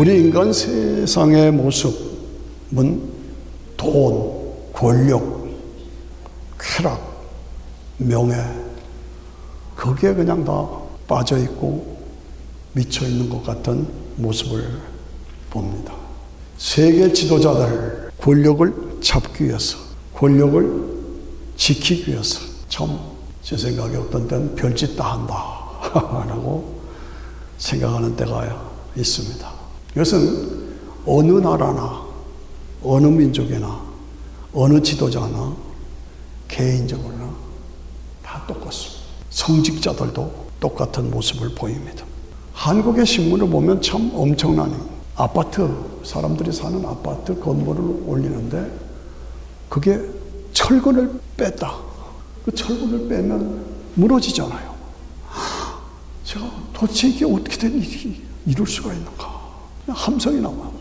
우리 인간 세상의 모습은 돈, 권력, 쾌락, 명예, 거기에 그냥 다 빠져있고 미쳐있는 것 같은 모습을 봅니다. 세계 지도자들, 권력을 잡기 위해서, 권력을 지키기 위해서 참 제 생각에 어떤 때는 별짓 다 한다 라고 생각하는 때가 있습니다. 이것은 어느 나라나 어느 민족이나 어느 지도자나 개인적으로나 다 똑같습니다. 성직자들도 똑같은 모습을 보입니다. 한국의 신문을 보면 참 엄청나네요. 아파트, 사람들이 사는 아파트 건물을 올리는데 그게 철근을 뺐다. 그 철근을 빼면 무너지잖아요. 제가 도대체 이게 어떻게 된 일이 이룰 수가 있는가. 함성이 나와요.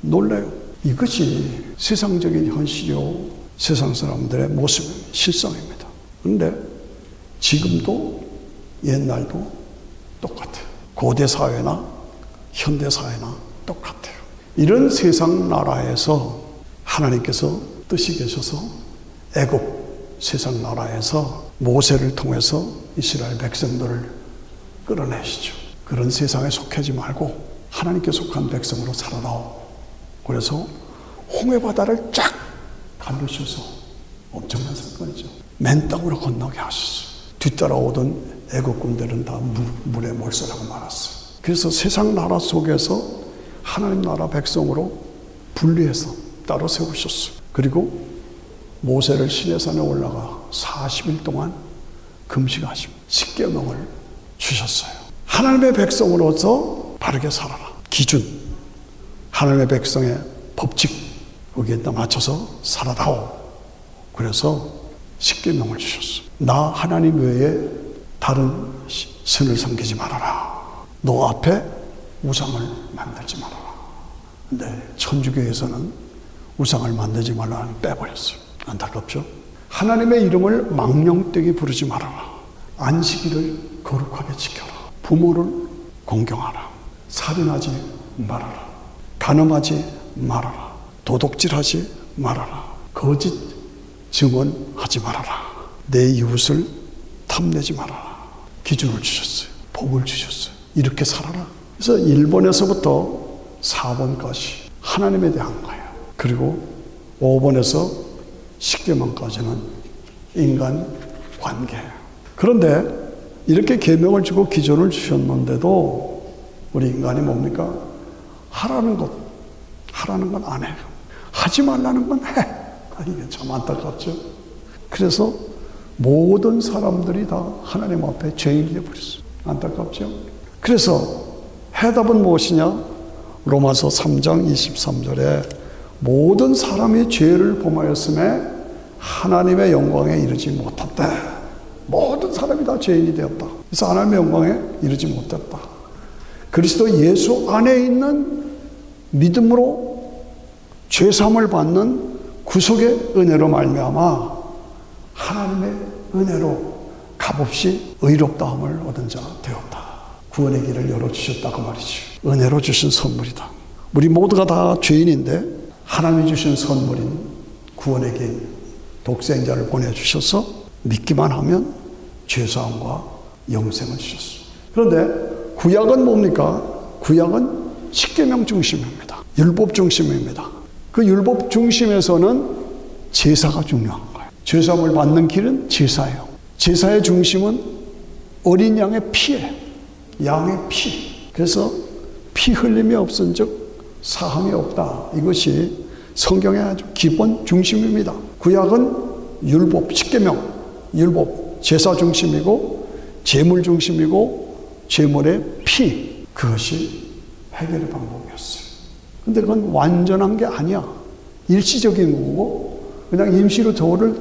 놀라요. 이것이 세상적인 현실이요. 세상 사람들의 모습, 실상입니다. 그런데 지금도 옛날도 똑같아요. 고대 사회나 현대 사회나 똑같아요. 이런 세상 나라에서 하나님께서 뜻이 계셔서 애굽 세상 나라에서 모세를 통해서 이스라엘 백성들을 끌어내시죠. 그런 세상에 속하지 말고 하나님께 속한 백성으로 살아나오. 그래서 홍해바다를 쫙 가르셔서 엄청난 사건이죠. 맨 땅으로 건너게 하셨어요. 뒤따라오던 애국 군대는 다 물에 몰살하고 말았어요. 그래서 세상 나라 속에서 하나님 나라 백성으로 분리해서 따로 세우셨어요. 그리고 모세를 시내산에 올라가 40일 동안 금식하시고 십계명을 주셨어요. 하나님의 백성으로서 바르게 살아라. 기준, 하나님의 백성의 법칙, 거기에다 맞춰서 살아다오. 그래서 십계명을 주셨어요. 나 하나님 외에 다른 신을 섬기지 말아라. 너 앞에 우상을 만들지 말아라. 근데 천주교에서는 우상을 만들지 말라는 빼버렸어요. 안타깝죠? 하나님의 이름을 망령되게 부르지 말아라. 안식일을 거룩하게 지켜라. 부모를 공경하라. 살인하지 말아라. 간음하지 말아라. 도둑질하지 말아라. 거짓 증언하지 말아라. 내 이웃을 탐내지 말아라. 기준을 주셨어요. 법을 주셨어요. 이렇게 살아라. 그래서 1번에서부터 4번까지 하나님에 대한 거예요. 그리고 5번에서 10계명까지는 인간 관계예요. 그런데 이렇게 계명을 주고 기준을 주셨는데도 우리 인간이 뭡니까? 하라는 건 안 해요. 하지 말라는 건 해. 이게 참 안타깝죠. 그래서 모든 사람들이 다 하나님 앞에 죄인이 되어버렸어요. 안타깝죠. 그래서 해답은 무엇이냐? 로마서 3장 23절에 모든 사람이 죄를 범하였음에 하나님의 영광에 이르지 못했다. 모든 사람이 다 죄인이 되었다. 그래서 하나님의 영광에 이르지 못했다. 그리스도 예수 안에 있는 믿음으로 죄사함을 받는 구속의 은혜로 말미암아 하나님의 은혜로 값없이 의롭다함을 얻은 자 되었다. 구원의 길을 열어주셨다고 말이죠. 은혜로 주신 선물이다. 우리 모두가 다 죄인인데 하나님이 주신 선물인 구원의 길, 독생자를 보내주셔서 믿기만 하면 죄사함과 영생을 주셨어요. 그런데 구약은 뭡니까? 구약은 십계명 중심입니다. 율법 중심입니다. 그 율법 중심에서는 제사가 중요한 거예요. 죄사함을 받는 길은 제사예요. 제사의 중심은 어린 양의 피예요. 양의 피. 그래서 피 흘림이 없은 즉 사함이 없다. 이것이 성경의 아주 기본 중심입니다. 구약은 율법, 십계명, 율법, 제사 중심이고 제물 중심이고 제물의 피, 그것이 해결의 방법이었어요. 근데 그건 완전한 게 아니야. 일시적인 거고 그냥 임시로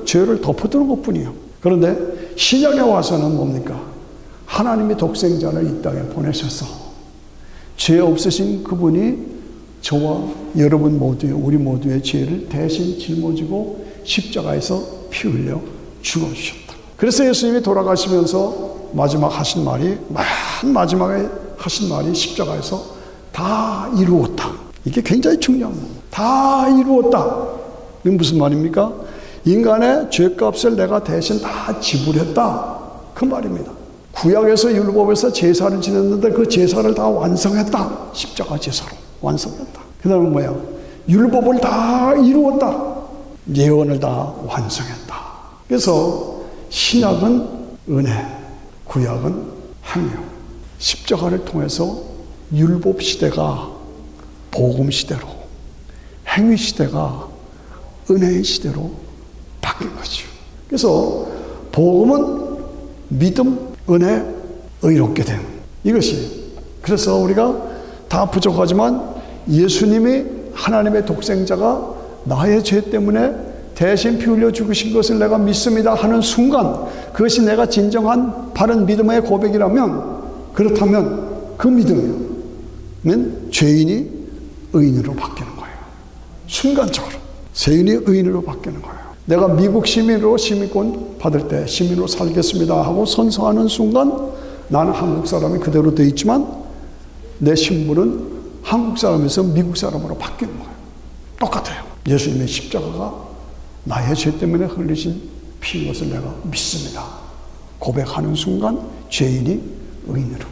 죄를 덮어두는 것뿐이에요. 그런데 신약에 와서는 뭡니까? 하나님이 독생자를 이 땅에 보내셔서 죄 없으신 그분이 저와 여러분 모두의, 우리 모두의 죄를 대신 짊어지고 십자가에서 피 흘려 죽어주셨다. 그래서 예수님이 돌아가시면서 마지막에 하신 말이 십자가에서 다 이루었다. 이게 굉장히 중요한 겁니다. 다 이루었다. 이게 무슨 말입니까? 인간의 죄값을 내가 대신 다 지불했다. 그 말입니다. 구약에서 율법에서 제사를 지냈는데 그 제사를 다 완성했다. 십자가 제사로 완성했다. 그 다음에 뭐야? 율법을 다 이루었다. 예언을 다 완성했다. 그래서 신약은 은혜, 구약은 행위. 십자가를 통해서 율법 시대가 복음 시대로, 행위 시대가 은혜의 시대로 바뀐 거죠. 그래서 복음은 믿음, 은혜, 의롭게 됨. 이것이. 그래서 우리가 다 부족하지만 예수님이 하나님의 독생자가 나의 죄 때문에 대신 피 흘려 죽으신 것을 내가 믿습니다 하는 순간, 그것이 내가 진정한 바른 믿음의 고백이라면, 그렇다면 그 믿음이면 죄인이 의인으로 바뀌는 거예요. 순간적으로 죄인이 의인으로 바뀌는 거예요. 내가 미국 시민으로 시민권 받을 때 시민으로 살겠습니다 하고 선서하는 순간 나는 한국 사람이 그대로 되어 있지만 내 신분은 한국 사람에서 미국 사람으로 바뀌는 거예요. 똑같아요. 예수님의 십자가가 나의 죄 때문에 흘리신 피인 것을 내가 믿습니다. 고백하는 순간 죄인이 의인으로,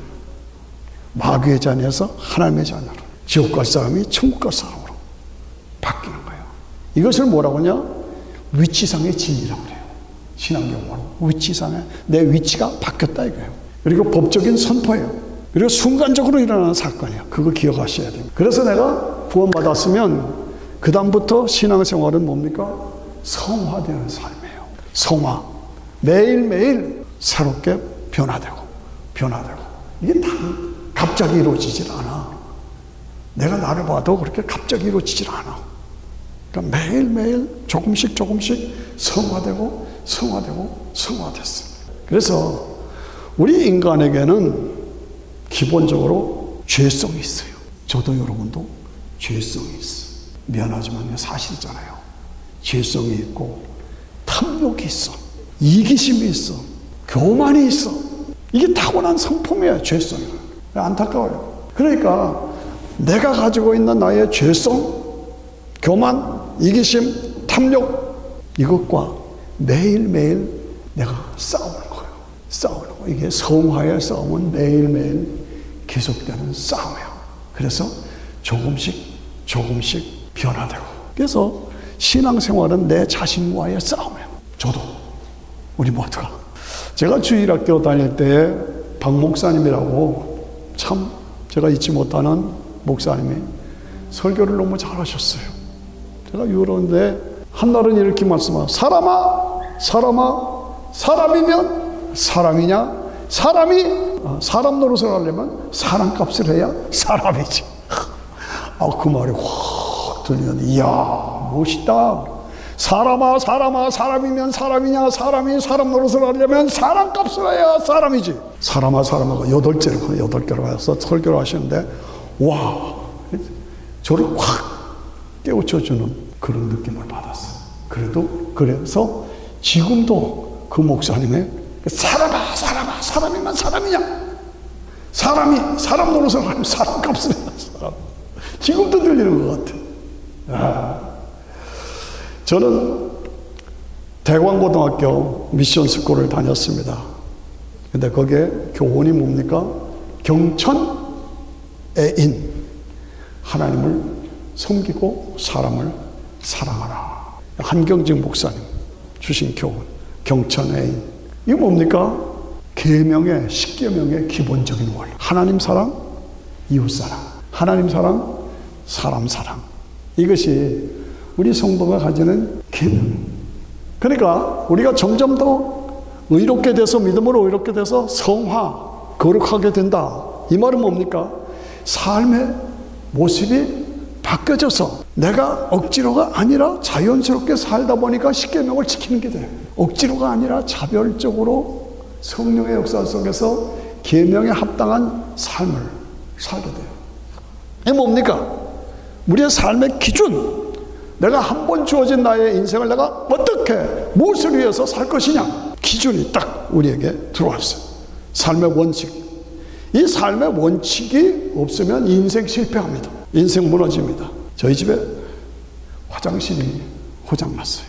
마귀의 자녀에서 하나님의 자녀로, 지옥 갈 사람이 천국 갈 사람으로 바뀌는 거예요. 이것을 뭐라고 하냐? 위치상의 진리라고 그래요. 신앙용어로 위치상의 내 위치가 바뀌었다 이거예요. 그리고 법적인 선포예요. 그리고 순간적으로 일어나는 사건이에요. 그거 기억하셔야 됩니다. 그래서 내가 구원받았으면 그 다음부터 신앙생활은 뭡니까? 성화되는 삶이에요. 성화. 매일매일 새롭게 변화되고 이게 다 갑자기 이루어지질 않아. 내가 나를 봐도 그렇게 갑자기 이루어지질 않아. 그러니까 매일매일 조금씩 성화되고 성화됐어. 그래서 우리 인간에게는 기본적으로 죄성이 있어요. 저도 여러분도 죄성이 있어. 미안하지만 사실이잖아요. 죄성이 있고 탐욕이 있어. 이기심이 있어. 교만이 있어. 이게 타고난 성품이에요. 죄성이. 안타까워요. 그러니까 내가 가지고 있는 나의 죄성, 교만, 이기심, 탐욕, 이것과 매일매일 내가 싸우는 거예요. 싸우는 거예요. 이게 성화의 싸움은 매일매일 계속되는 싸움이에요. 그래서 조금씩 변화되고. 그래서 신앙생활은 내 자신과의 싸움이에요. 저도, 우리 모두가. 제가 주일학교 다닐 때 박 목사님이라고 참 제가 잊지 못하는 목사님이 설교를 너무 잘하셨어요. 제가 유로인데 한날은 이렇게 말씀하세요. 사람이면 사람이냐? 사람 노릇을 하려면 사람값을 해야 사람이지. 그 말이 확 들리는데, 이야, 멋있다. 사람이면 사람이냐? 사람 노릇을 하려면 사람값을 해야 사람이지. 사람아 8개로 해서 설교를 하시는데, 와, 저를 확 깨우쳐주는 그런 느낌을 받았어요. 그래서 지금도 그 목사님의 사람이면 사람이냐? 사람 노릇을 하면 사람값을 해야 사람. 지금도 들리는 것 같아요. 저는 대광고등학교 미션스쿨을 다녔습니다. 근데 거기에 교훈이 뭡니까? 경천애인. 하나님을 섬기고 사람을 사랑하라. 한경직 목사님 주신 교훈. 경천애인. 이게 뭡니까? 계명의 10계명의 기본적인 원리. 하나님 사랑, 이웃 사랑. 하나님 사랑, 사람 사랑. 이것이 우리 성도가 가지는 계명. 그러니까 우리가 점점 더 의롭게 돼서, 믿음으로 의롭게 돼서 성화, 거룩하게 된다. 이 말은 뭡니까? 삶의 모습이 바뀌어져서 내가 억지로가 아니라 자연스럽게 살다 보니까 10계명을 지키는 게 돼요. 억지로가 아니라 자별적으로 성령의 역사 속에서 계명에 합당한 삶을 살게 돼요. 이게 뭡니까? 우리의 삶의 기준. 내가 한 번 주어진 나의 인생을 내가 어떻게, 무엇을 위해서 살 것이냐. 기준이 딱 우리에게 들어왔어요. 삶의 원칙. 이 삶의 원칙이 없으면 인생 실패합니다. 인생 무너집니다. 저희 집에 화장실이 고장났어요.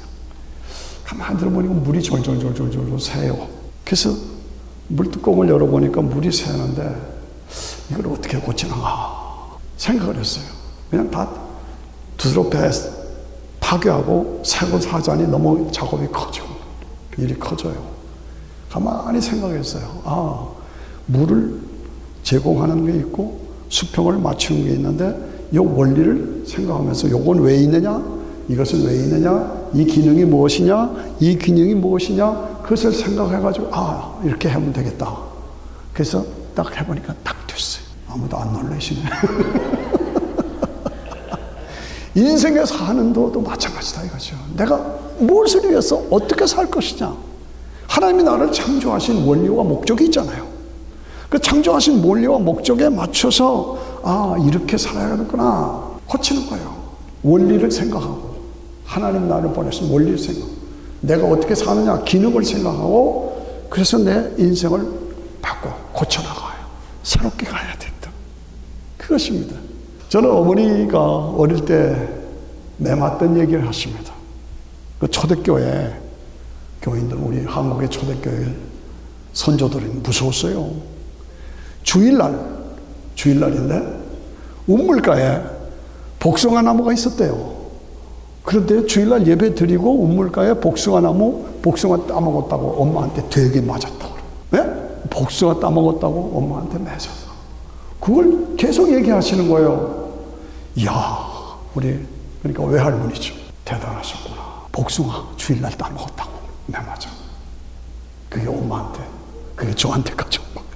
가만히 들어보니까 물이 졸졸졸졸졸 새요. 그래서 물뚜껑을 열어보니까 물이 새는데 이걸 어떻게 고치나 생각을 했어요. 그냥 다 두드러 파괴하고 새고 사자니 너무 작업이 커져. 일이 커져요. 가만히 생각했어요. 물을 제공하는 게 있고 수평을 맞추는 게 있는데 이 원리를 생각하면서 요건 왜 있느냐? 이것은 왜 있느냐? 이 기능이 무엇이냐? 이 기능이 무엇이냐? 그것을 생각해가지고 이렇게 하면 되겠다. 그래서 딱 해보니까 딱 됐어요. 아무도 안 놀라시네. 인생에 사는 것도 마찬가지다 이거죠. 내가 무엇을 위해서 어떻게 살 것이냐. 하나님이 나를 창조하신 원리와 목적이 있잖아요. 그 창조하신 원리와 목적에 맞춰서 이렇게 살아야겠구나 고치는 거예요. 원리를 생각하고 하나님 나를 보내신 원리를 생각하고 내가 어떻게 사느냐 기능을 생각하고 그래서 내 인생을 바꿔 고쳐나가요. 새롭게 가야 된다. 그것입니다. 저는 어머니가 어릴 때 매맞던 얘기를 하십니다. 그 초대교회 교인들 우리 한국의 초대교회 선조들이 무서웠어요. 주일날인데 우물가에 복숭아 나무가 있었대요. 그런데 주일날 예배 드리고 우물가에 복숭아 따먹었다고 엄마한테 되게 맞았다고. 네? 복숭아 따먹었다고 엄마한테 맞아서. 그걸 계속 얘기하시는 거예요. 이야, 그러니까 외할머니죠. 대단하셨구나. 복숭아 주일날 따먹었다고. 네, 맞아. 그게 엄마한테, 그게 저한테까지 온 거예요.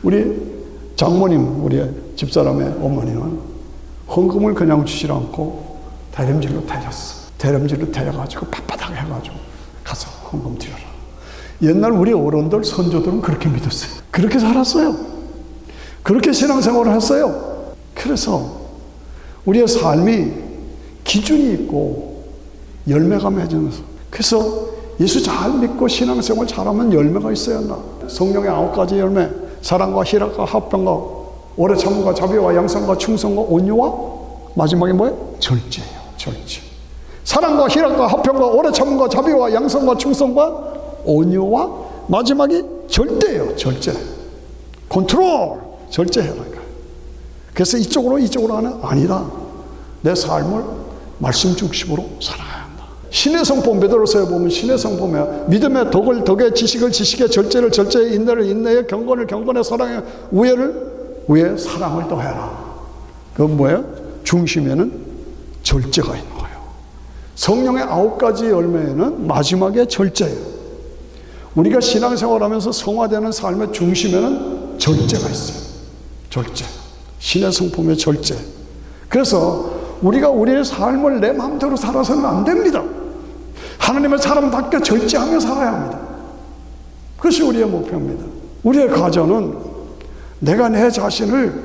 우리 장모님, 우리 집사람의 어머니는 헌금을 그냥 주시지 않고 대림질로 태렸어. 대림질로 태려가지고 빳빳하게 해가지고 가서 헌금 드려라. 옛날 우리 어른들, 선조들은 그렇게 믿었어요. 그렇게 살았어요. 그렇게 신앙생활을 했어요. 그래서 우리의 삶이 기준이 있고 열매가 맺으면서 그래서 예수 잘 믿고 신앙생활 잘하면 열매가 있어야 한다. 성령의 9가지 열매, 사랑과 희락과 화평과 오래 참음과 자비와 양선과 충성과 온유와 마지막에 뭐예요? 절제예요. 절제. 사랑과 희락과 화평과 오래 참음과 자비와 양선과 충성과 온유와 마지막이 절제예요. 절제. 컨트롤. 절제해라니까. 그래서 이쪽으로 하는 아니다. 내 삶을 말씀 중심으로 살아야 한다. 신의 성품 베드로서에 보면 신의 성품에 믿음의 덕에 지식을 지식에 절제를 절제에 인내를 인내에 경건을 경건에 사랑에 우애에 사랑을 더해라. 그건 뭐예요? 중심에는 절제가 있는 거예요. 성령의 9가지 열매에는 마지막에 절제예요. 우리가 신앙생활하면서 성화되는 삶의 중심에는 절제가 있어요. 절제. 신의 성품의 절제. 그래서 우리가 우리의 삶을 내 마음대로 살아서는 안 됩니다. 하나님의 사람답게 절제하며 살아야 합니다. 그것이 우리의 목표입니다. 우리의 가정은 내가 내 자신을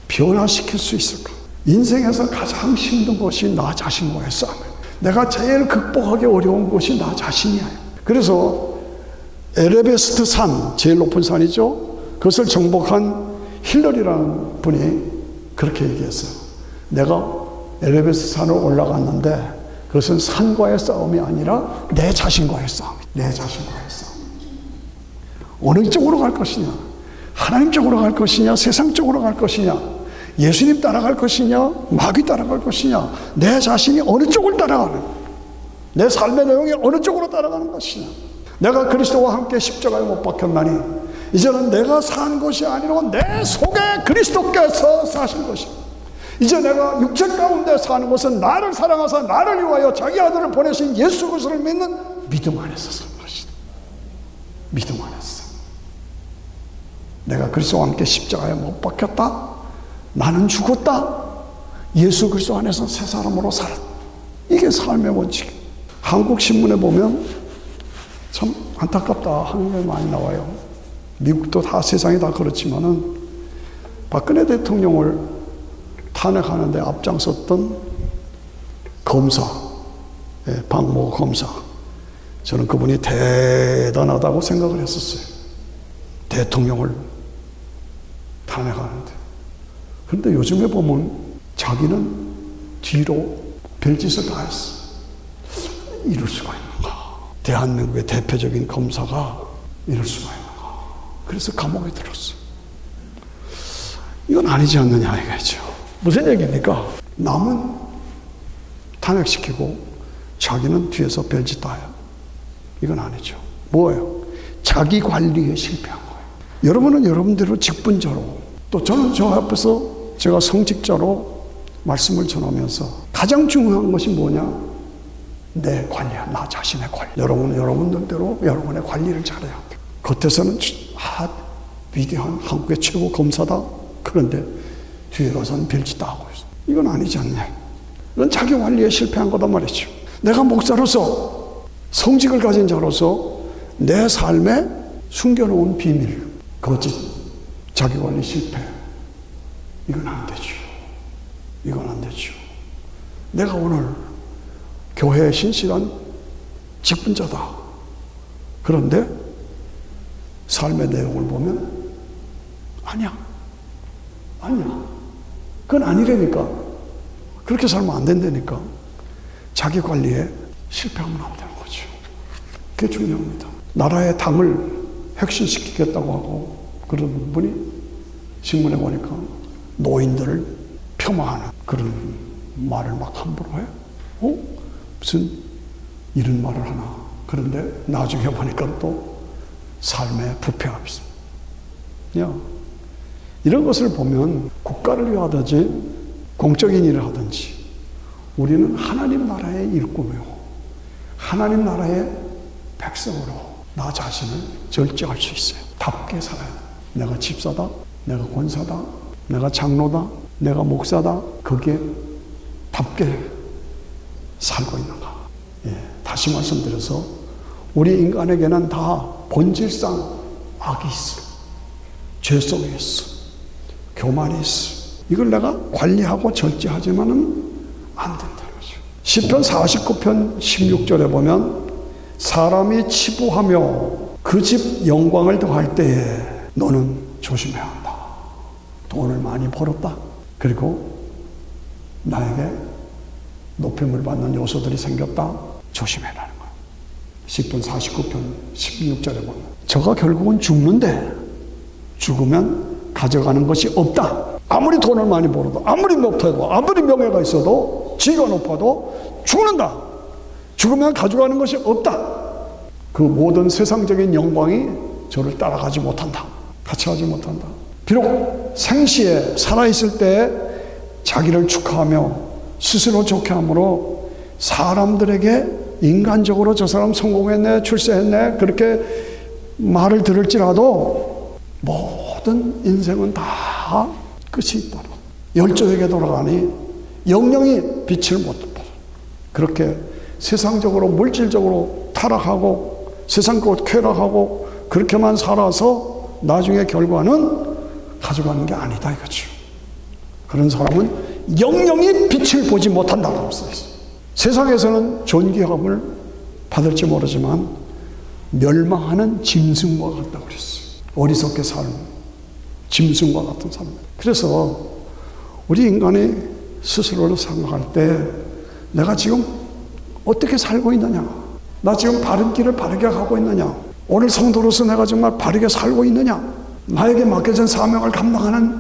변화시킬 수 있을까? 인생에서 가장 힘든 것이 나 자신과의 싸움이에요. 내가 제일 극복하기 어려운 것이 나 자신이에요. 그래서 에베레스트 산, 제일 높은 산이죠. 그것을 정복한 힐러리라는 분이 그렇게 얘기했어요. 내가 에베레스트 산을 올라갔는데 그것은 산과의 싸움이 아니라 내 자신과의 싸움이에요. 내 자신과의 싸움. 어느 쪽으로 갈 것이냐? 하나님 쪽으로 갈 것이냐? 세상 쪽으로 갈 것이냐? 예수님 따라갈 것이냐? 마귀 따라갈 것이냐? 내 자신이 어느 쪽을 따라가는? 내 삶의 내용이 어느 쪽으로 따라가는 것이냐? 내가 그리스도와 함께 십자가에 못 박혔나니 이제는 내가 산 것이 아니라 내 속에 그리스도께서 사신 것이다. 이제 내가 육체 가운데 사는 것은 나를 사랑하사 나를 위하여 자기 아들을 보내신 예수 그리스도를 믿는 믿음 안에서 사는 것이다. 믿음 안에서. 내가 그리스도와 함께 십자가에 못 박혔다. 나는 죽었다. 예수 그리스도 안에서 새 사람으로 살았다. 이게 삶의 원칙. 한국 신문에 보면 참 안타깝다 하는 게 많이 나와요. 미국도 다 세상이 다 그렇지만은 박근혜 대통령을 탄핵하는데 앞장섰던 검사, 박모 검사, 저는 그분이 대단하다고 생각을 했었어요. 대통령을 탄핵하는데. 그런데 요즘에 보면 자기는 뒤로 별짓을 다 했어. 이럴 수가 있는가? 대한민국의 대표적인 검사가 이럴 수가 있는가? 그래서 감옥에 들었어. 이건 아니지 않느냐 이거죠. 무슨 얘기입니까? 남은 탄핵시키고 자기는 뒤에서 별짓 다 해요. 이건 아니죠. 뭐예요? 자기 관리에 실패한 거예요. 여러분은 여러분대로 직분자로, 또 저는 저 앞에서 제가 성직자로 말씀을 전하면서 가장 중요한 것이 뭐냐? 내 관리야. 나 자신의 관리. 여러분은 여러분들대로 여러분의 관리를 잘해야 돼요. 겉에서는 위대한 한국의 최고 검사다. 그런데 뒤에 가서는 별짓 다 하고 있어. 이건 아니지 않냐. 이건 자기 관리에 실패한 거단 말이죠. 내가 목사로서, 성직을 가진 자로서 내 삶에 숨겨놓은 비밀, 거짓, 자기 관리 실패. 이건 안 되죠. 이건 안 되죠. 내가 오늘 교회의 신실한 직분자다. 그런데 삶의 내용을 보면 아니야. 아니야. 그건 아니라니까. 그렇게 살면 안 된다니까. 자기 관리에 실패하면 안 되는 거죠. 그게 중요합니다. 나라의 당을 혁신시키겠다고 하고 그런 분이 신문에 보니까 노인들을 폄하하는 그런 말을 막 함부로 해요. 무슨 이런 말을 하나. 그런데 나중에 보니까 또 삶의 부패가 있습니다. 이런 것을 보면 국가를 위하든지 공적인 일을 하든지 우리는 하나님 나라의 일꾼이요, 하나님 나라의 백성으로 나 자신을 절제할 수 있어요. 답게 살아야 돼. 내가 집사다, 내가 권사다, 내가 장로다, 내가 목사다. 거기에 답게 살고 있는가. 다시 말씀드려서 우리 인간에게는 다 본질상 악이 있어. 죄성이 있어. 교만이 있어. 이걸 내가 관리하고 절제하지만은 안 된다는 거죠. 시편 49편 16절에 보면 사람이 치부하며 그 집 영광을 더할 때에 너는 조심해야 한다. 돈을 많이 벌었다. 그리고 나에게 높임을 받는 요소들이 생겼다. 조심해라는 거예요. 시편 49편 16절에 보면 저가 결국은 죽는데 죽으면 가져가는 것이 없다. 아무리 돈을 많이 벌어도, 아무리 높아도, 아무리 명예가 있어도, 지위가 높아도 죽는다. 죽으면 가져가는 것이 없다. 그 모든 세상적인 영광이 저를 따라가지 못한다. 같이 하지 못한다. 비록 생시에 살아있을 때 자기를 축하하며 스스로 좋게 함으로 사람들에게 인간적으로 저 사람 성공했네, 출세했네, 그렇게 말을 들을지라도 모든 인생은 다 끝이 있다. 열조에게 돌아가니 영영이 빛을 못 봐. 그렇게 세상적으로 물질적으로 타락하고 세상적으로 쾌락하고 그렇게만 살아서 나중에 결과는 가져가는 게 아니다 이거죠. 그런 사람은 영영이 빛을 보지 못한다고 써있어요. 세상에서는 존귀함을 받을지 모르지만 멸망하는 짐승과 같다고 그랬어요. 어리석게 사는 짐승과 같은 삶. 그래서 우리 인간이 스스로를 생각할 때 내가 지금 어떻게 살고 있느냐, 나 지금 바른 길을 바르게 가고 있느냐, 오늘 성도로서 내가 정말 바르게 살고 있느냐, 나에게 맡겨진 사명을 감당하는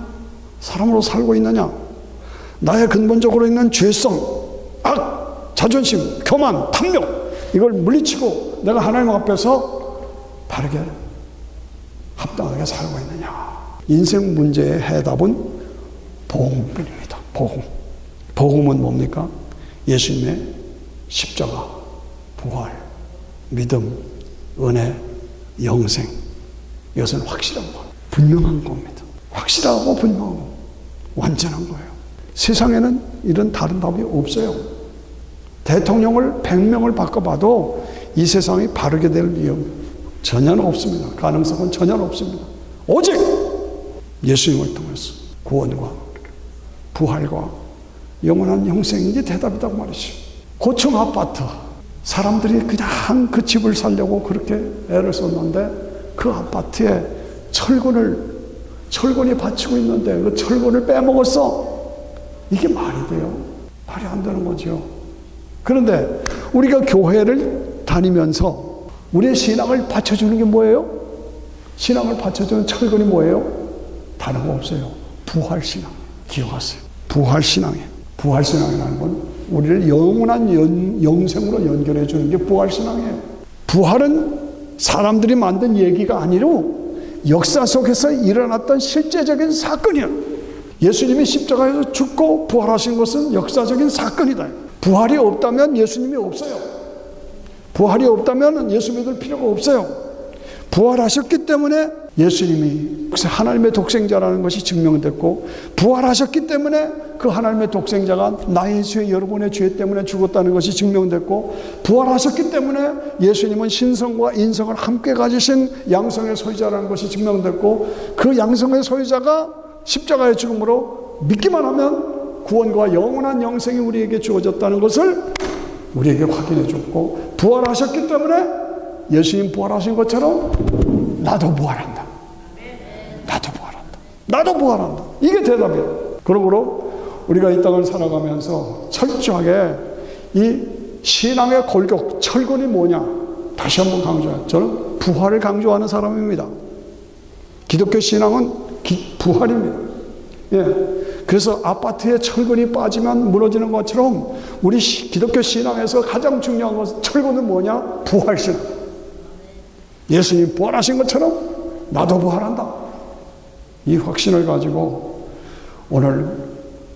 사람으로 살고 있느냐, 나의 근본적으로 있는 죄성, 악, 자존심, 교만, 탐욕 이걸 물리치고 내가 하나님 앞에서 바르게 합당하게 살고 있느냐. 인생 문제의 해답은 복음뿐입니다. 복음. 복음은 뭡니까? 예수님의 십자가, 부활, 믿음, 은혜, 영생. 이것은 확실한 거예요. 분명한 겁니다. 확실하고 분명하고 완전한 거예요. 세상에는 이런 다른 답이 없어요. 대통령을 100명을 바꿔봐도 이 세상이 바르게 될 이유 전혀 없습니다. 가능성은 전혀 없습니다. 오직 예수님을 통해서 구원과 부활과 영원한 영생이 이게 대답이라고 말이죠. 고층 아파트, 사람들이 그냥 그 집을 살려고 그렇게 애를 썼는데 그 아파트에 철근을 철권이 바치고 있는데 그 철권을 빼먹었어. 이게 말이 돼요? 말이 안 되는 거죠. 그런데 우리가 교회를 다니면서 우리의 신앙을 받쳐주는 게 뭐예요? 신앙을 받쳐주는 철권이 뭐예요? 다른 거 없어요. 부활신앙. 기억하세요. 부활신앙이에요. 부활신앙이라는 건 우리를 영원한 영생으로 연결해 주는 게 부활신앙이에요. 부활은 사람들이 만든 얘기가 아니고 역사 속에서 일어났던 실제적인 사건이에요. 예수님이 십자가에서 죽고 부활하신 것은 역사적인 사건이다. 부활이 없다면 예수님이 없어요. 부활이 없다면 예수 믿을 필요가 없어요. 부활하셨기 때문에 예수님이 하나님의 독생자라는 것이 증명됐고, 부활하셨기 때문에 그 하나님의 독생자가 나의 죄, 여러분의 죄 때문에 죽었다는 것이 증명됐고, 부활하셨기 때문에 예수님은 신성과 인성을 함께 가지신 양성의 소유자라는 것이 증명됐고, 그 양성의 소유자가 십자가의 죽음으로 믿기만 하면 구원과 영원한 영생이 우리에게 주어졌다는 것을 우리에게 확인해 줬고, 부활하셨기 때문에 예수님 부활하신 것처럼 나도 부활한다. 나도 부활한다. 나도 부활한다. 이게 대답이에요. 그러므로 우리가 이 땅을 살아가면서 철저하게 이 신앙의 골격, 철근이 뭐냐? 다시 한번 강조해요. 저는 부활을 강조하는 사람입니다. 기독교 신앙은 부활입니다. 예. 그래서 아파트에 철근이 빠지면 무너지는 것처럼 우리 기독교 신앙에서 가장 중요한 것은 철근은 뭐냐? 부활신앙. 예수님 부활하신 것처럼 나도 부활한다. 이 확신을 가지고 오늘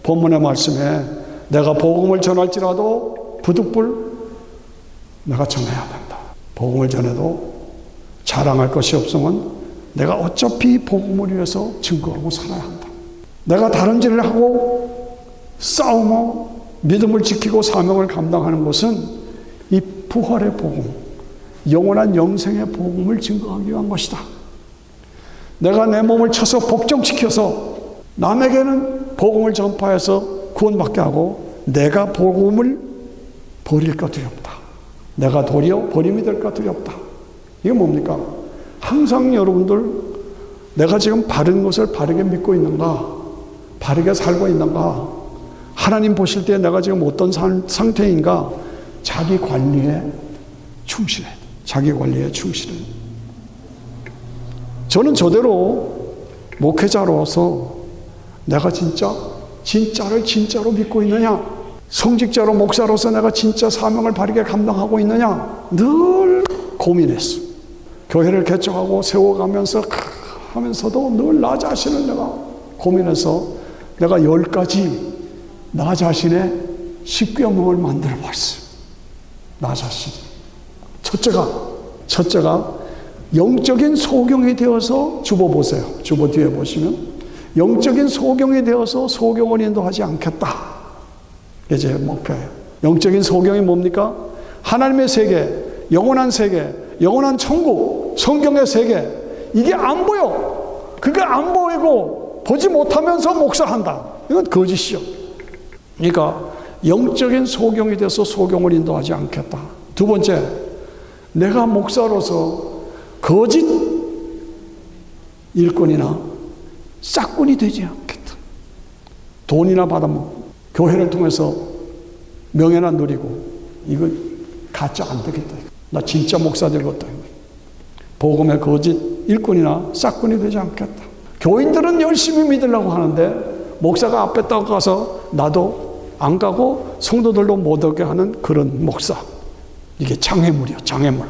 본문의 말씀에 내가 복음을 전할지라도 부득불 내가 전해야 된다. 복음을 전해도 자랑할 것이 없으면 내가 어차피 복음을 위해서 증거하고 살아야 한다. 내가 다른 일을 하고 싸우며 믿음을 지키고 사명을 감당하는 것은 이 부활의 복음, 영원한 영생의 복음을 증거하기 위한 것이다. 내가 내 몸을 쳐서 복종시켜서 남에게는 복음을 전파해서 구원받게 하고 내가 복음을 버릴까 두렵다. 내가 도리어 버림이 될까 두렵다. 이게 뭡니까? 항상 여러분들 내가 지금 바른 것을 바르게 믿고 있는가? 바르게 살고 있는가? 하나님 보실 때 내가 지금 어떤 상태인가? 자기 관리에 충실해. 자기 관리에 충실해. 저는 저대로 목회자로서 내가 진짜를 진짜로 믿고 있느냐? 성직자로 목사로서 내가 진짜 사명을 바르게 감당하고 있느냐? 늘 고민했어. 교회를 개척하고 세워가면서 하면서도 늘 나 자신을 내가 고민해서 내가 10가지 나 자신의 십계명을 만들어 봤어요. 나 자신. 첫째가 영적인 소경이 되어서 주보 보세요. 주보 뒤에 보시면 영적인 소경이 되어서 소경을 인도하지 않겠다. 이게 제 목표예요. 영적인 소경이 뭡니까? 하나님의 세계, 영원한 세계, 영원한 천국, 성경의 세계. 이게 안 보여. 그게 안 보이고 보지 못하면서 목사한다. 이건 거짓이요. 그러니까 영적인 소경이 돼서 소경을 인도하지 않겠다. 두 번째, 내가 목사로서 거짓 일꾼이나 싹꾼이 되지 않겠다. 돈이나 받아먹고 교회를 통해서 명예나 누리고 이거 가짜 안 되겠다. 나 진짜 목사 되겠다. 복음의 거짓 일꾼이나 싹꾼이 되지 않겠다. 교인들은 열심히 믿으려고 하는데 목사가 앞에 떠가서 나도 안 가고 성도들도 못 오게 하는 그런 목사. 이게 장애물이야. 장애물.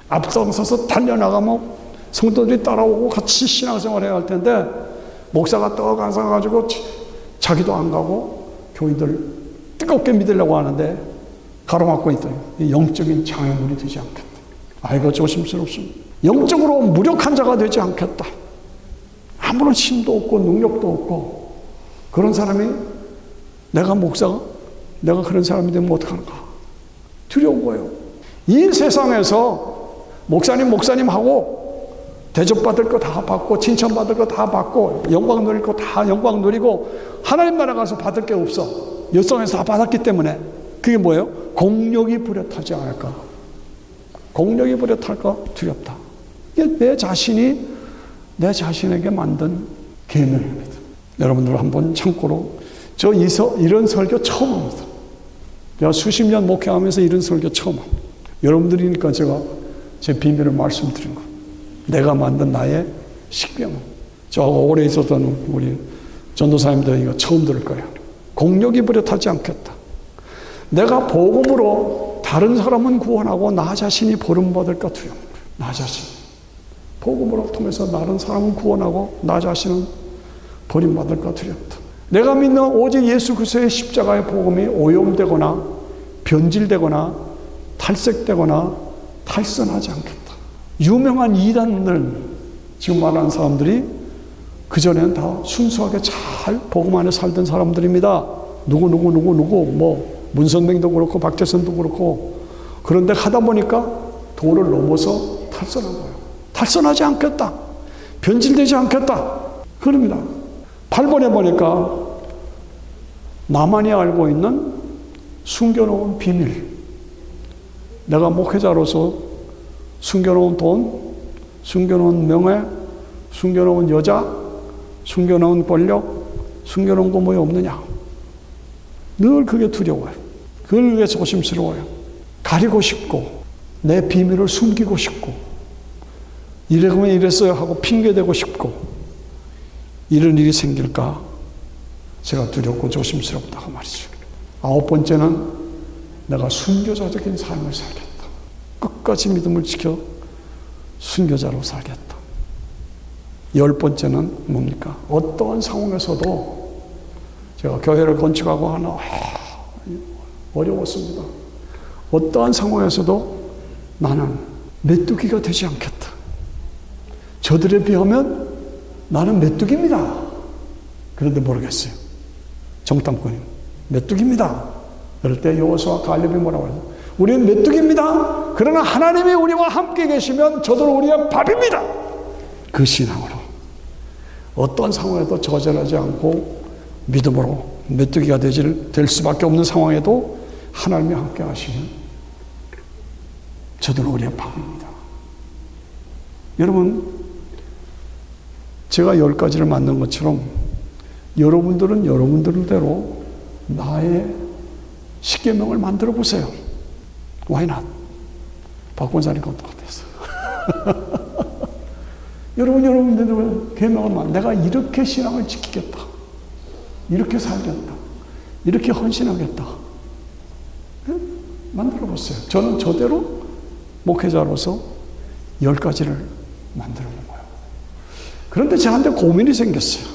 앞서서 달려나가면 성도들이 따라오고 같이 신앙생활 해야 할 텐데 목사가 떠가서 가지고 자기도 안 가고 교인들 뜨겁게 믿으려고 하는데 가로막고 있다. 영적인 장애물이 되지 않겠다. 이거 조심스럽습니다. 영적으로 무력한 자가 되지 않겠다. 아무런 힘도 없고 능력도 없고 그런 사람이 내가 목사가 내가 그런 사람이 되면 어떡하는가 두려운 거예요. 이 세상에서 목사님하고 대접받을 거 다 받고 칭찬받을 거 다 받고 영광 누릴 거 다 영광 누리고 하나님 나라 가서 받을 게 없어. 열성에서 다 받았기 때문에 그게 뭐예요? 공력이 부렷하지 않을까? 공력이 부렷할까? 두렵다. 내 자신이 내 자신에게 만든 계명입니다. 여러분들 한번 참고로 저 이런 설교 처음 합니다. 제가 수십 년 목회하면서 이런 설교 처음 합니다. 여러분들이니까 제가 제 비밀을 말씀드린 거예요. 내가 만든 나의 식병. 저하고 오래 있었던 우리 전도사님들 이거 처음 들을 거예요. 공력이 버릇하지 않겠다. 내가 복음으로 다른 사람은 구원하고 나 자신이 버림받을까 두려운 거예요. 나 자신. 복음으로 통해서 다른 사람은 구원하고 나 자신은 버림받을까 두렵다. 내가 믿는 오직 예수 그리스도의 십자가의 복음이 오염되거나 변질되거나 탈색되거나 탈선하지 않겠다. 유명한 이단들 지금 말하는 사람들이 그전에는 다 순수하게 잘 복음 안에 살던 사람들입니다. 누구 뭐 문선명도 그렇고 박재선도 그렇고. 그런데 하다 보니까 도를 넘어서 탈선한 거예요. 탈선하지 않겠다. 변질되지 않겠다. 그럽니다. 8번에 보니까 나만이 알고 있는 숨겨놓은 비밀. 내가 목회자로서 숨겨놓은 돈, 숨겨놓은 명예, 숨겨놓은 여자, 숨겨놓은 권력, 숨겨놓은 거 뭐에 없느냐. 늘 그게 두려워요. 그게 조심스러워요. 가리고 싶고 내 비밀을 숨기고 싶고 이러면 이랬어야 하고 핑계대고 싶고 이런 일이 생길까 제가 두렵고 조심스럽다고 말이죠. 9번째는 내가 순교자적인 삶을 살겠다. 끝까지 믿음을 지켜 순교자로 살겠다. 10번째는 뭡니까? 어떠한 상황에서도 제가 교회를 건축하고 하나 어려웠습니다. 어떠한 상황에서도 나는 메뚜기가 되지 않겠다. 저들에 비하면 나는 메뚜기입니다. 그런데 모르겠어요. 정탐꾼이 메뚜기입니다. 그럴 때 여호수아 갈렙이 뭐라고 하죠? 우리는 메뚜기입니다. 그러나 하나님이 우리와 함께 계시면 저들은 우리의 밥입니다. 그 신앙으로 어떤 상황에도 저절하지 않고 믿음으로 메뚜기가 될 수밖에 없는 상황에도 하나님이 함께 하시면 저들은 우리의 밥입니다. 여러분, 제가 10가지를 만든 것처럼 여러분들은 여러분들대로 나의 십계명을 만들어 보세요. Why not? 박 권사님과 똑같았어. 여러분들은 계명을 내가 이렇게 신앙을 지키겠다. 이렇게 살겠다. 이렇게 헌신하겠다. 만들어 보세요. 저는 저대로 목회자로서 10가지를 만들어 본 거예요. 그런데 저한테 고민이 생겼어요.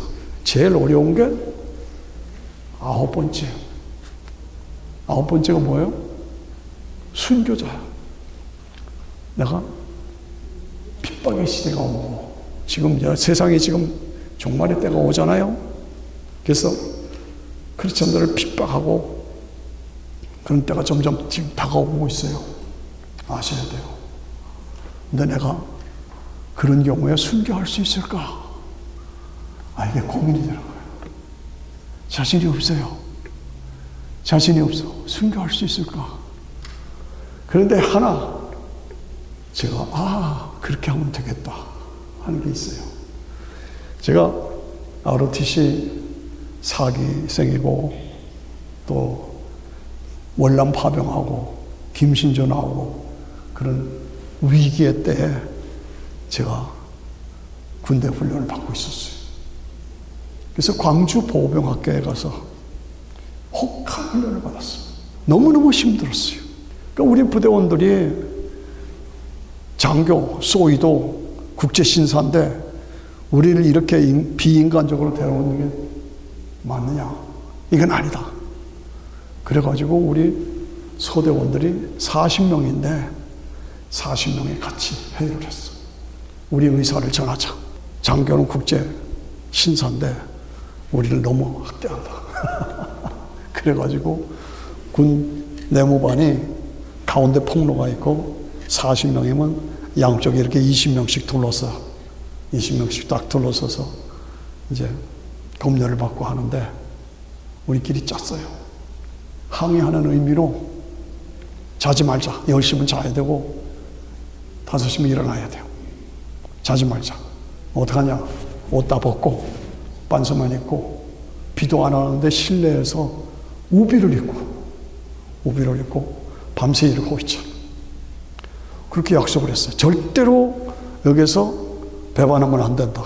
제일 어려운 게 9번째. 9번째가 뭐예요? 순교자야. 내가 핍박의 시대가 오고 지금 세상에 지금 종말의 때가 오잖아요. 그래서 크리스천들을 핍박하고 그런 때가 점점 지금 다가오고 있어요. 아셔야 돼요. 근데 내가 그런 경우에 순교할 수 있을까? 이게 고민이 되는 거예요. 자신이 없어요. 자신이 없어. 순교할 수 있을까? 그런데 하나 제가 그렇게 하면 되겠다 하는 게 있어요. 제가 ROTC 사기생이고 또 월남 파병하고 김신조 나오고 그런 위기의 때에 제가 군대 훈련을 받고 있었어요. 그래서 광주 보병학교에 가서 혹한 훈련을 받았어요. 너무너무 힘들었어요. 그러니까 우리 부대원들이 장교, 소위도 국제신사인데 우리를 이렇게 비인간적으로 데려오는 게 맞느냐? 이건 아니다. 그래가지고 우리 소대원들이 40명인데 40명이 같이 회의를 했어. 우리 의사를 전하자. 장교는 국제신사인데 우리를 너무 학대한다. 그래가지고 군 내무반이 가운데 폭로가 있고 40명이면 양쪽에 이렇게 20명씩 둘러서 20명씩 딱 둘러서서 이제 검열을 받고 하는데 우리끼리 짰어요. 항의하는 의미로 자지 말자. 10시면 자야 되고 5시면 일어나야 돼요. 자지 말자. 어떡하냐? 옷 다 벗고 반스만 입고 비도 안 오는데 실내에서 우비를 입고 밤새 일하고 있잖아. 그렇게 약속을 했어요. 절대로 여기서 배반하면 안 된다.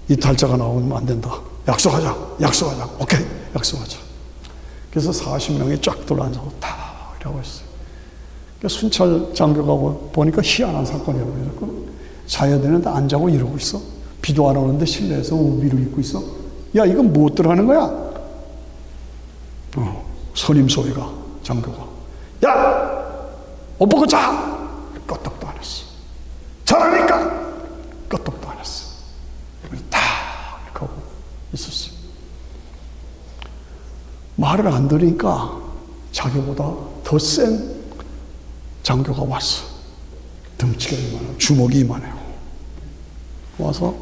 이탈자가 나오면 안 된다. 약속하자. 오케이, 약속하자. 그래서 40명이 쫙 둘러앉아서 다 이러고 있어요. 그러니까 순찰 장교가 보니까 희한한 사건이라고 그래서 자야 되는데 안 자고 이러고 있어. 비도 안 오는데 실내에서 우비를 입고 있어. 야, 이건 뭐 들어가는 거야? 선임 소리가, 장교가. 야! 옷 벗고 자! 끄떡도 안 했어. 자라니까! 끄떡도 안 했어. 다 이렇게 하고 있었어요. 말을 안 들으니까 자기보다 더 센 장교가 왔어. 덩치가 이만해요. 주먹이 이만해요. 와서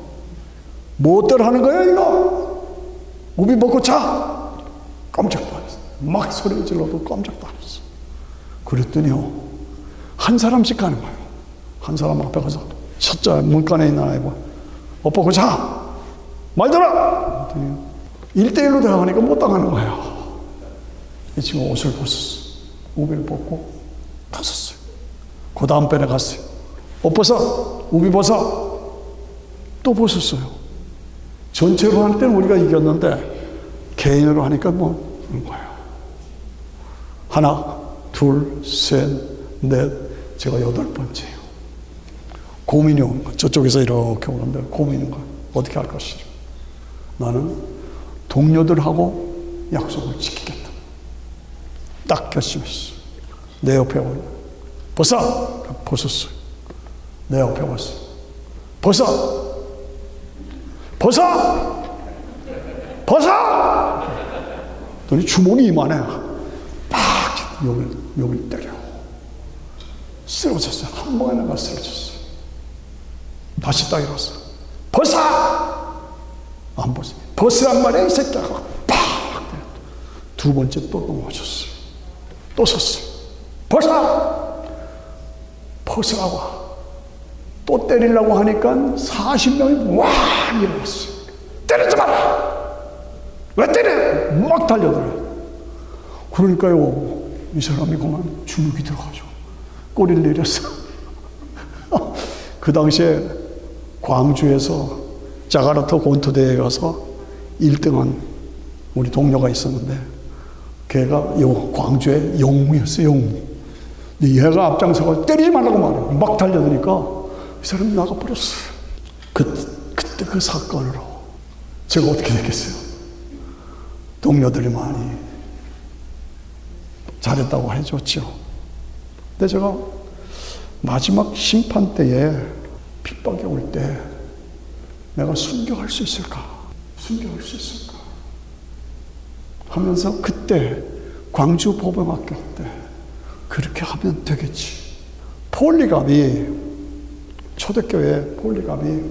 뭐들 하는 거야 이거? 우비 벗고 자! 깜짝도 안 했어. 막 소리 질러도 깜짝도 안 했어. 그랬더니요, 한 사람씩 가는 거예요. 한 사람 앞에 가서 첫째 문간에 있는 아이 옷 벗고 자! 말 들어! 1대1로 대화하니까 못 당하는 거예요. 이 친구 옷을 벗었어. 우비를 벗고 벗었어요. 그 다음 편에 갔어요. 옷 벗어! 우비 벗어! 또 벗었어요. 전체로 할 때는 우리가 이겼는데 개인으로 하니까 뭐 그런 거예요. 하나, 둘, 셋, 넷, 제가 8번째예요. 고민이 오는 거예요. 저쪽에서 이렇게 오는데 고민이 오는 거예요. 어떻게 할 것이죠? 나는 동료들하고 약속을 지키겠다. 딱 결심했어. 내 옆에 오는 벗어! 벗었어요. 내 옆에 왔어요. 벗어! 벗어! 벗어! 그랬더니 주먹이 이만해. 팍! 여길 때려. 쓰러졌어요. 한 번에 내가 쓰러졌어요. 다시 딱 일어났어. 벗어! 안 벗어. 벗으란 말이야, 이 새끼야. 팍! 두 번째 또 넘어졌어요. 또 섰어요. 벗어! 벗으라고. 또 때리려고 하니까 40명이 와! 일어났어요. 때리지 마라! 왜 때려? 막 달려들어요. 그러니까요, 이 사람이 그만 주눅이 들어가죠. 꼬리를 내렸어. 그 당시에 광주에서 자카르타 권투대회에 가서 1등한 우리 동료가 있었는데, 걔가 광주의 영웅이었어요, 영웅. 근데 얘가 앞장서서 때리지 말라고 말해요. 막 달려드니까 이 사람이 나가버렸어요. 그때 그 사건으로 제가 어떻게 됐겠어요? 동료들이 많이 잘했다고 해줬죠. 근데 제가 마지막 심판 때에 핍박이 올 때 내가 순교할 수 있을까? 순교할 수 있을까? 하면서 그때 광주 보병학교 때 그렇게 하면 되겠지. 폴리갑이 초대교회 폴리갑이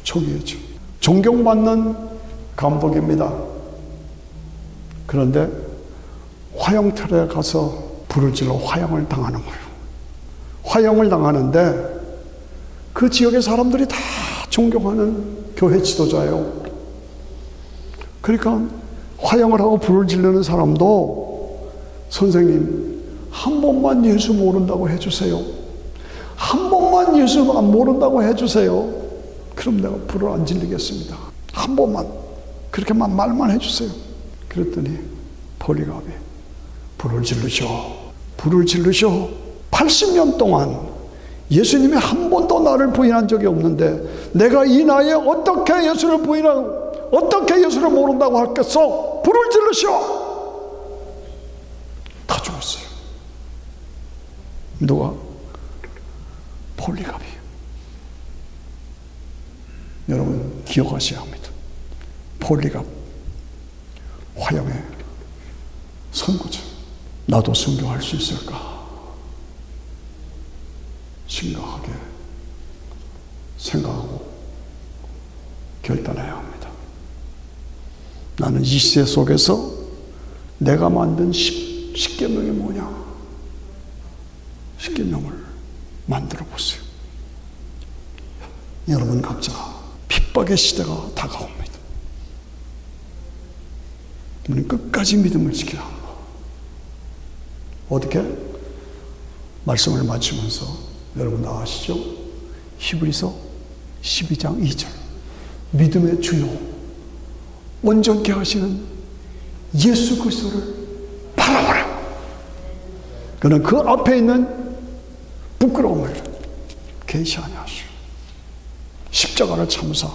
초기였죠. 존경받는 감독입니다. 그런데 화영틀에 가서 불을 질러 화형을 당하는 거예요. 화형을 당하는데 그 지역의 사람들이 다 존경하는 교회 지도자예요. 그러니까 화형을 하고 불을 지르는 사람도 선생님 한 번만 예수 모른다고 해주세요. 한 번만 예수 모른다고 해주세요. 그럼 내가 불을 안 질리겠습니다. 한 번만 그렇게만 말만 해주세요. 그랬더니 폴리갑이 불을 질르셔. 80년 동안 예수님이 한 번도 나를 부인한 적이 없는데 내가 이 나이에 어떻게 예수를 모른다고 할겠어? 불을 질르셔. 다 죽었어요. 누가? 폴리갑이. 여러분 기억하셔야 합니다. 폴리갑 화형의 선구자. 나도 순교할 수 있을까? 심각하게 생각하고 결단해야 합니다. 나는 이 시대 속에서 내가 만든 십계명이 뭐냐? 십계명을 만들어 보세요. 여러분 각자가 핍박의 시대가 다가옵니다. 우리는 끝까지 믿음을 지켜야 합니다. 어떻게? 말씀을 마치면서 여러분 다 아시죠? 히브리서 12장 2절 믿음의 주요 온전케 하시는 예수 그리스도를 바라보라. 그는 그 앞에 있는 부끄러움을 개의치 아니하시오. 십자가를 참으사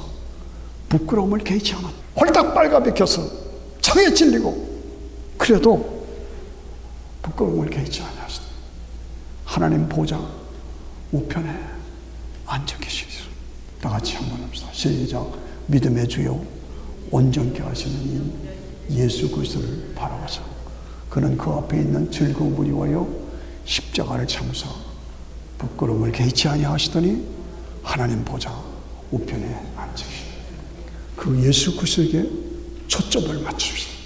부끄러움을 개의치 않았다. 홀딱 빨가벗겨서 창에 찔리고 그래도 부끄러움을 개의치 아니하시다. 하나님 보좌 우편에 앉아 계시리라. 다 같이 한번 합시다. 시작. 믿음의 주요 온전케 하시는 예수 그리스도를 바라보자. 그는 그 앞에 있는 즐거움을 위하여 십자가를 참으사 부끄러움을 개의치 아니하시더니 하나님 보좌 우편에 앉으시오. 그 예수 그리스도에게 초점을 맞춥시다.